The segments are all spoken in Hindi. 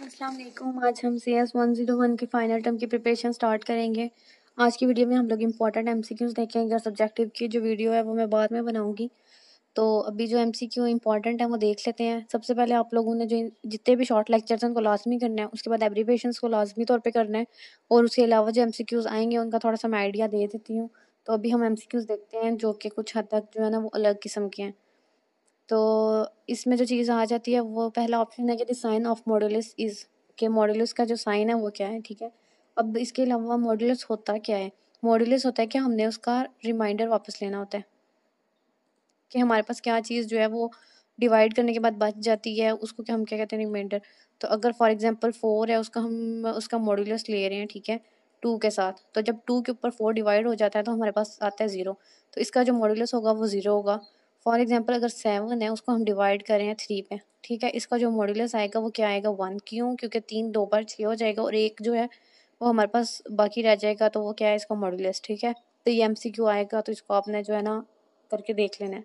अस्सलाम वालेकुम। आज हम CS 101 के फाइनल टर्म की प्रिपरेशन स्टार्ट करेंगे। आज की वीडियो में हम लोग इंपॉर्टेंट MCQs देखेंगे और सब्जेक्टिव की जो वीडियो है वो मैं बाद में बनाऊंगी। तो अभी जो MCQ इंपॉर्टेंट है वो देख लेते हैं। सबसे पहले आप लोगों ने जो जितने भी शॉर्ट लेक्चर्स हैं उनको लाजमी करना है, उसके बाद एब्रीविएशंस को लाजमी तौर पे करना है और उसके अलावा जो MCQs आएंगे उनका थोड़ा सा मैं आइडिया दे देती हूँ। तो अभी हम MCQs देखते हैं जो कि कुछ हद तक जो है ना वो अलग किस्म के हैं। तो इसमें जो चीज़ आ जाती है वो पहला ऑप्शन है कि the sign of modulus is, कि मॉडुलस का जो साइन है वो क्या है। ठीक है, अब इसके अलावा मॉडुलस होता क्या है। मॉडुलस होता है कि हमने उसका रिमाइंडर वापस लेना होता है कि हमारे पास क्या चीज़ जो है वो डिवाइड करने के बाद बच जाती है, उसको क्या हम क्या कहते हैं, रिमाइंडर। तो अगर फॉर एग्जांपल 4 है, उसका हम उसका मॉडुलस ले रहे हैं, ठीक है, 2 के साथ, तो जब 2 के ऊपर 4 डिवाइड हो जाता है तो हमारे पास आता है 0। तो इसका जो मॉडुलस होगा वो 0 होगा। फॉर एग्जांपल अगर 7 है, उसको हम डिवाइड करें हैं 3 पे, ठीक है, इसका जो मॉडुलस आएगा वो क्या आएगा, 1। क्यों? क्योंकि 3 2 बार 6 हो जाएगा और 1 जो है वो हमारे पास बाकी रह जाएगा, तो वो क्या है, इसका मॉडुलस। ठीक है, तो ये MCQ आएगा, तो इसको आपने जो है ना करके देख लेना है।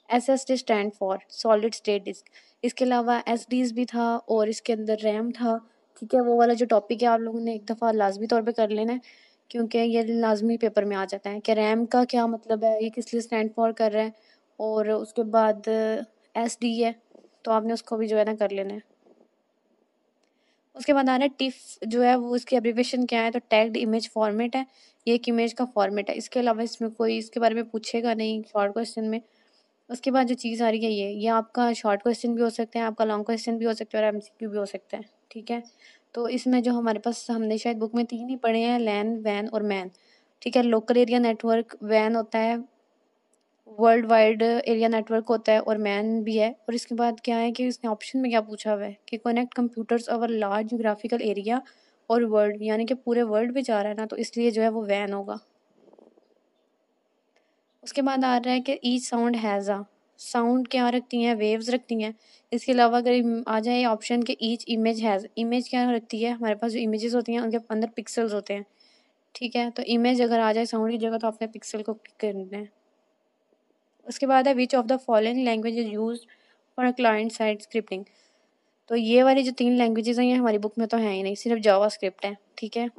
SSD stand for solid state disk. इसके अलावा SDs भी था और इसके अंदर रैम था। ठीक है, वो वाला जो टॉपिक है आप लोगों ने एक दफ़ा लाजमी तौर पे कर लेना है, क्योंकि ये लाजमी पेपर में आ जाता है कि रैम का क्या मतलब है, ये किस लिए स्टैंड फॉर कर रहा है। और उसके बाद SD है, तो आपने उसको भी जो है ना कर लेना है। उसके बाद आ रहा है टिफ, जो है वो इसकी एब्रीविएशन क्या है, तो टैग्ड इमेज फॉर्मेट है, ये एक इमेज का फॉर्मेट है। इसके अलावा इसमें कोई इसके बारे में पूछेगा नहीं शॉर्ट क्वेश्चन में। उसके बाद जो चीज़ आ रही है ये आपका शॉर्ट क्वेश्चन भी हो सकते हैं, आपका लॉन्ग क्वेश्चन भी हो सकता है और MCQ भी हो सकता है। ठीक है, तो इसमें जो हमारे पास, हमने शायद बुक में 3 ही पढ़े हैं, लैन, वैन और मैन। ठीक है, लोकल एरिया नेटवर्क वैन होता है, वर्ल्ड वाइड एरिया नेटवर्क होता है और मैन भी है। और इसके बाद क्या है कि इसने ऑप्शन में क्या पूछा हुआ है कि connect computers over large geographical area और वर्ल्ड, यानी कि पूरे वर्ल्ड पे जा रहा है ना, तो इसलिए जो है वो वैन होगा। उसके बाद आ रहा है कि each sound has a, sound क्या रखती हैं, वेव्स रखती हैं। इसके अलावा अगर आ जाए ऑप्शन के ईच इमेज हैज़, इमेज क्या रखती है, हमारे पास जो इमेजेस होती हैं उनके अंदर पिक्सल्स होते हैं। ठीक है, तो इमेज अगर आ जाए साउंड की जगह तो आपने पिक्सल को क्लिक करना है। उसके बाद है which of the following language is use for client side scripting. तो ये वाली जो 3 लैंग्वेजेस हैं ये हमारी बुक में तो है ही नहीं, सिर्फ जावा स्क्रिप्ट है। ठीक है,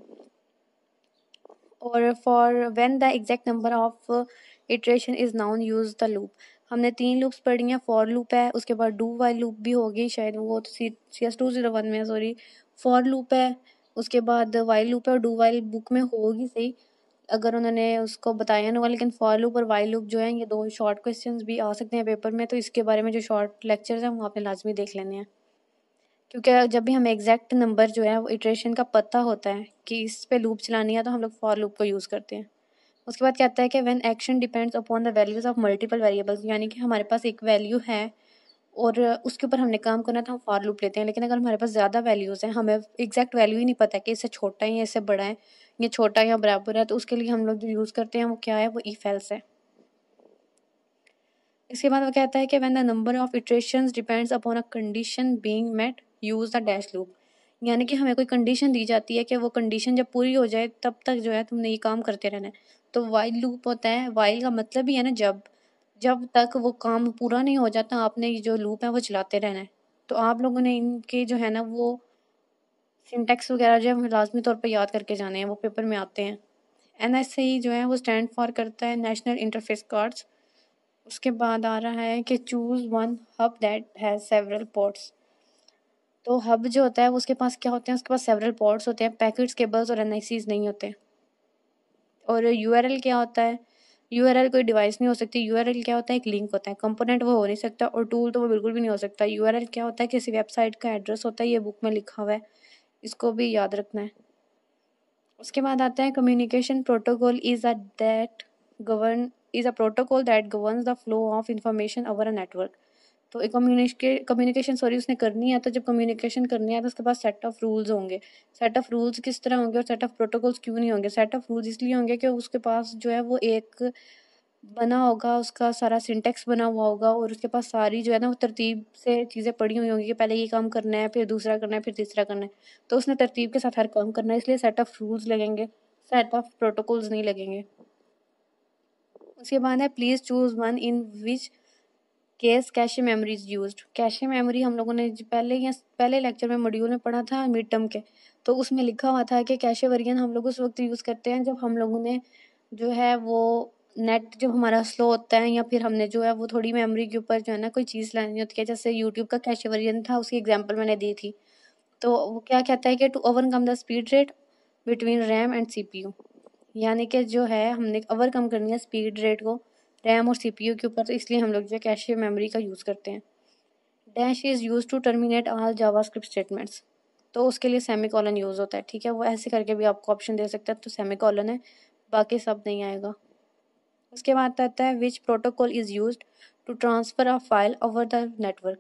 और for when the exact number of iteration is noun use the loop. हमने 3 लूप्स पढ़ी हैं, फॉर लूप है, उसके बाद डू वाइल लूप भी होगी शायद, वो तो CS 201 में है, सॉरी। फॉर लूप है, उसके बाद वाइल लूप है, और डू वाइल बुक में होगी सही अगर उन्होंने उसको बताया ना हुआ, लेकिन फॉर लूप और वाइल लूप जो है ये 2 शॉर्ट क्वेश्चंस भी आ सकते हैं पेपर में, तो इसके बारे में जो शॉर्ट लेक्चर्स हैं वो आपने लाजमी देख लेने हैं, क्योंकि जब भी हमें एग्जैक्ट नंबर जो है वो इटरेशन का पता होता है कि इस पे लूप चलानी है, तो हम लोग फॉर लूप को यूज़ करते हैं। उसके बाद कहता है कि when action depends upon the values of multiple variables, यानी कि हमारे पास एक वैल्यू है और उसके ऊपर हमने काम करना है तो हम फॉर लूप लेते हैं। लेकिन अगर हमारे पास ज़्यादा वैल्यूज़ हैं, हमें एग्जैक्ट वैल्यू ही नहीं पता कि इससे छोटा है या इससे बड़ा है, ये छोटा या बराबर है, तो उसके लिए हम लोग जो यूज़ करते हैं वो क्या है, वो इफ एल्स है। इसके बाद वो कहता है कि when the number of iterations depends upon a condition being met use the dash loop, यानी कि हमें कोई कंडीशन दी जाती है कि वो कंडीशन जब पूरी हो जाए तब तक जो है तुमने ये काम करते रहना है। तो वाइल लूप होता है, वाइल का मतलब ही है ना जब, जब तक वो काम पूरा नहीं हो जाता आपने ये जो लूप है वो चलाते रहना है। तो आप लोगों ने इनके जो है ना वो सिंटेक्स वगैरह जो है लाजमी तौर पर याद करके जाने हैं, वो पेपर में आते हैं। NSA जो है वो स्टैंड फॉर करता है नेशनल इंटरफेस कार्ड्स। उसके बाद आ रहा है कि choose one hub that has several ports. तो हब जो होता है वो उसके पास क्या होते हैं, उसके पास सेवरल पोर्ट्स होते हैं, पैकेट्स, केबल्स और NICs नहीं होते। और URL क्या होता है, URL कोई डिवाइस नहीं हो सकती। URL क्या होता है, एक लिंक होता है, कंपोनेंट वो हो नहीं सकता और टूल तो वो बिल्कुल भी नहीं हो सकता। URL क्या होता है, किसी वेबसाइट का एड्रेस होता है, ये बुक में लिखा हुआ है, इसको भी याद रखना है। उसके बाद आता है communication protocol is a protocol that governs the flow of information over a network. तो एक कम्युनिकेशन सॉरी उसने करनी है, तो जब कम्युनिकेशन करनी है तो उसके पास सेट ऑफ रूल्स होंगे। सेट ऑफ रूल्स किस तरह होंगे और सेट ऑफ प्रोटोकॉल्स क्यों नहीं होंगे। सेट ऑफ रूल्स इसलिए होंगे कि उसके पास जो है वो एक बना होगा, उसका सारा सिंटेक्स बना हुआ होगा और उसके पास सारी जो है ना वो तरतीब से चीज़ें पड़ी हुई होंगी कि पहले ये काम करना है, फिर दूसरा करना है, फिर तीसरा करना है। तो उसने तरतीब के साथ हर काम करना है, इसलिए सेट ऑफ रूल्स लगेंगे, सेट ऑफ प्रोटोकॉल्स नहीं लगेंगे। उसके बाद है please choose one in which case cache memory is used. Cache memory हम लोगों ने पहले लेक्चर में मॉड्यूल में पढ़ा था मिड टर्म के, तो उसमें लिखा हुआ था कि कैशे वेरिएंट हम लोग उस वक्त यूज़ करते हैं जब हम लोगों ने जो है वो नेट जब हमारा स्लो होता है, या फिर हमने जो है वो थोड़ी मेमोरी के ऊपर जो है ना कोई चीज़ लानी होती है, जैसे यूट्यूब का कैशे वेरिएंट था, उसकी एग्जांपल मैंने दी थी। तो वो क्या कहता है कि to overcome the speed rate between RAM and CPU, यानी कि जो है हमने ओवरकम करनी है स्पीड रेट को रैम और सीपीयू के ऊपर, तो इसलिए हम लोग जो है कैशे मेमोरी का यूज़ करते हैं। Dash is use to terminate all JavaScript statements, तो उसके लिए सेमी कॉलन यूज़ होता है। ठीक है, वो ऐसे करके भी आपको ऑप्शन दे सकता है, तो सेमी कॉलन है, बाकी सब नहीं आएगा। उसके बाद आता है which protocol is use to transfer a file over the network.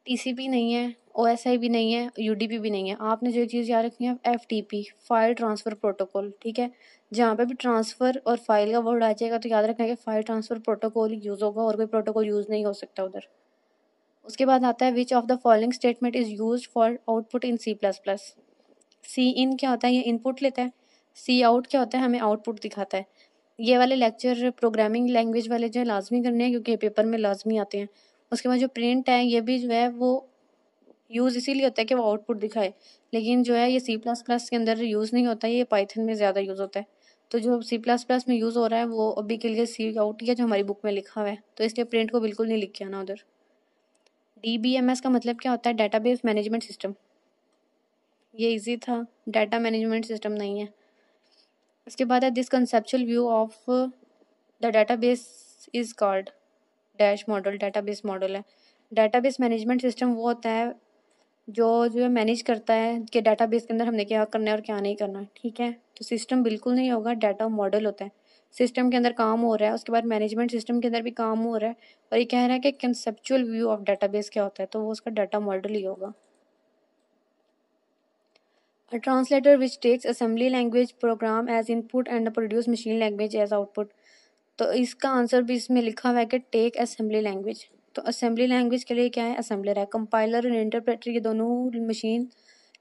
TCP नहीं है, ओएसआई भी नहीं है, यूडीपी भी नहीं है, आपने जो चीज़ याद रखनी है एफटीपी, फाइल ट्रांसफ़र प्रोटोकॉल। ठीक है, जहाँ पे भी ट्रांसफ़र और फाइल का वर्ड आ जाएगा तो याद रखना है कि फाइल ट्रांसफ़र प्रोटोकॉल ही यूज़ होगा और कोई प्रोटोकॉल यूज़ नहीं हो सकता उधर। उसके बाद आता है which of the following statement is use for output in C plus plus. C इन क्या होता है, ये इनपुट लेता है। सी आउट क्या होता है, हमें आउटपुट दिखाता है। ये वाले लेक्चर प्रोग्रामिंग लैंग्वेज वाले जो है लाजमी करने हैं, क्योंकि पेपर में लाजमी आते हैं। उसके बाद जो प्रिंट है ये भी जो है वो यूज़ इसीलिए होता है कि वो आउटपुट दिखाए, लेकिन जो है ये सी प्लस प्लस के अंदर यूज़ नहीं होता है, ये पाइथन में ज़्यादा यूज़ होता है। तो जो सी प्लस प्लस में यूज़ हो रहा है वो अभी के लिए सी आउट ही है जो हमारी बुक में लिखा हुआ है, तो इसलिए प्रिंट को बिल्कुल नहीं लिख के आना उधर। डीबीएमएस का मतलब क्या होता है, डाटाबेस मैनेजमेंट सिस्टम। ये इजी था, डाटा मैनेजमेंट सिस्टम नहीं है। इसके बाद है this conceptual view of the database is called dash model. Database model है। डाटाबेस मैनेजमेंट सिस्टम वो होता है जो है मैनेज करता है कि डाटाबेस के अंदर हमने क्या करना है और क्या नहीं करना। ठीक है, तो सिस्टम बिल्कुल नहीं होगा, डाटा मॉडल होता है। सिस्टम के अंदर काम हो रहा है, उसके बाद मैनेजमेंट सिस्टम के अंदर भी काम हो रहा है, और ये कह रहा है कि कंसेप्चुअल व्यू ऑफ डाटाबेस क्या होता है, तो वो उसका डाटा मॉडल ही होगा। A translator which takes assembly language program as input and produce machine language as output। तो इसका आंसर भी इसमें लिखा हुआ है कि टेक असेंबली लैंग्वेज। तो असेंबली लैंग्वेज के लिए क्या है, असेंबलर है। कंपाइलर और इंटरप्रेटर ये दोनों मशीन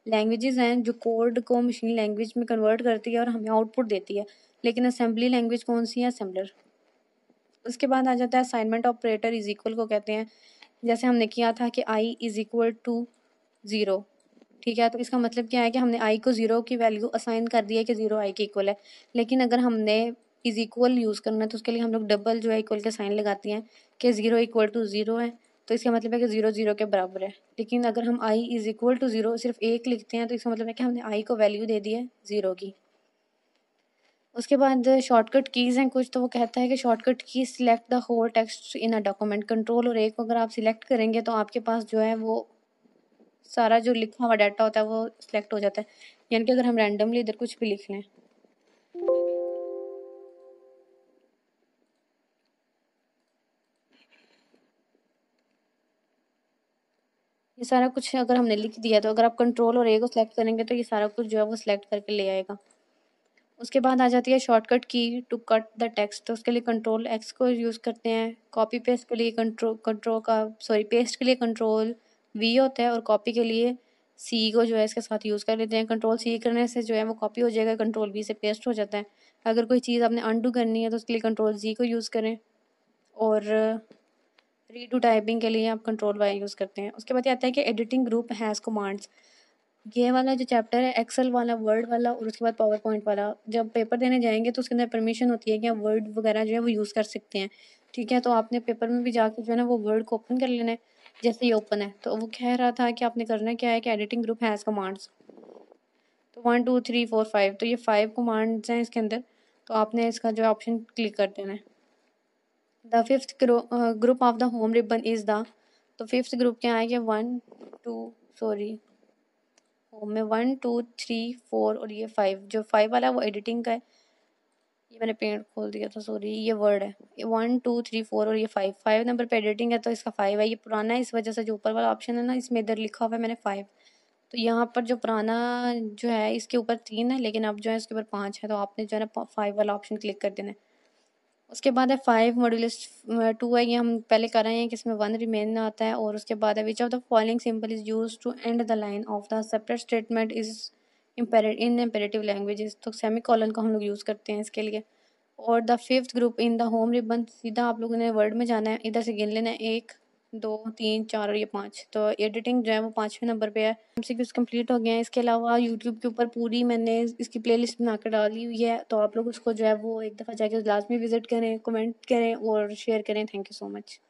लैंग्वेजेस हैं जो कोड को मशीन लैंग्वेज में कन्वर्ट करती है और हमें आउटपुट देती है, लेकिन असेंबली लैंग्वेज कौन सी है, असेंबलर। उसके बाद आ जाता है असाइनमेंट ऑपरेटर इज इक्वल को कहते हैं, जैसे हमने किया था कि I is equal to zero. ठीक है, तो इसका मतलब क्या है कि हमने आई को ज़ीरो की वैल्यू असाइन कर दी है कि ज़ीरो आई के इक्वल है, लेकिन अगर हमने इज इक्वल यूज़ करना है तो उसके लिए हम लोग डबल जो है इक्वल के साइन लगाते हैं कि ज़ीरो इक्वल टू ज़ीरो है, तो इसका मतलब है कि ज़ीरो ज़ीरो के बराबर है। लेकिन अगर हम I is equal to zero सिर्फ एक लिखते हैं तो इसका मतलब है कि हमने आई को वैल्यू दे दी है ज़ीरो की। उसके बाद शॉर्टकट कीज़ हैं कुछ, तो वो कहता है कि shortcut key select the whole text in a document. Control और ए को अगर आप सिलेक्ट करेंगे तो आपके पास जो है वो सारा जो लिखा हुआ डाटा होता है वो सिलेक्ट हो जाता है, यानी कि अगर हम रैंडमली इधर कुछ भी लिख लें। ये सारा कुछ अगर हमने लिख दिया तो अगर आप कंट्रोल और ए को सिलेक्ट करेंगे तो ये सारा कुछ जो है वो सिलेक्ट करके ले आएगा। उसके बाद आ जाती है शॉर्टकट की टू कट द टेक्स्ट, तो उसके लिए कंट्रोल एक्स को यूज़ करते हैं। कॉपी पेस्ट के लिए पेस्ट के लिए कंट्रोल वी होता है, और कॉपी के लिए सी को जो है इसके साथ यूज़ कर लेते हैं। कंट्रोल सी करने से जो है वो कॉपी हो जाएगा, कंट्रोल वी से पेस्ट हो जाता है। अगर कोई चीज़ आपने अनडू करनी है तो उसके लिए कंट्रोल जी को यूज़ करें, और रीडू टाइपिंग के लिए आप कंट्रोल वाई यूज़ करते हैं। उसके बाद ये आता है कि एडिटिंग ग्रुप हैज़ कमांड्स। ये वाला जो चैप्टर है एक्सेल वाला, वर्ड वाला, और उसके बाद पावर पॉइंट वाला, जब पेपर देने जाएंगे तो उसके अंदर परमिशन होती है कि आप वर्ड वगैरह जो है वो यूज़ कर सकते हैं। ठीक है, तो आपने पेपर में भी जाकर जो है ना वो वर्ड को ओपन कर लेना है। जैसे ही ओपन है तो वो कह रहा था कि आपने करना क्या है कि एडिटिंग ग्रुप हैज़ कमांड्स, तो 1 2 3 4 5, तो ये 5 कमांड्स हैं इसके अंदर, तो आपने इसका जो है ऑप्शन क्लिक कर देना है। The fifth group of the home ribbon is the, तो फिफ्थ ग्रुप क्या है कि 1 2 3 4 और ये 5, जो 5 वाला है वो एडिटिंग का है। ये मैंने पेंट खोल दिया था, सॉरी, ये वर्ड है। ये 1 2 3 4 और ये 5 नंबर पे एडिटिंग है, तो इसका 5 है। ये पुराना है, इस वजह से जो ऊपर वाला ऑप्शन है ना इसमें इधर लिखा हुआ है मैंने 5, तो यहाँ पर जो पुराना जो है इसके ऊपर 3 है, लेकिन अब जो है इसके ऊपर 5 है, तो आपने जो है ना 5 वाला ऑप्शन क्लिक कर देना है। उसके बाद है 5 मॉड्यूलस 2 है, ये हम पहले कर रहे हैं कि इसमें 1 रिमेन आता है। और उसके बाद है which of the following symbol is use to end the line of the separate statement is in imperative languages, तो सेमी कॉलन का हम लोग यूज़ करते हैं इसके लिए। और the fifth group in the home ribbon, सीधा आप लोगों ने वर्ड में जाना है, इधर से गिन लेना है 1 2 3 4 और ये 5। तो एडिटिंग जो है वो 5वें नंबर पे है। एमसीक्यूज कंप्लीट हो गए हैं। इसके अलावा यूट्यूब के ऊपर पूरी मैंने इसकी प्लेलिस्ट बना कर डाली हुई है, तो आप लोग उसको जो है वो एक दफ़ा जाकर लाजमी विजिट करें, कमेंट करें और शेयर करें। Thank you so much.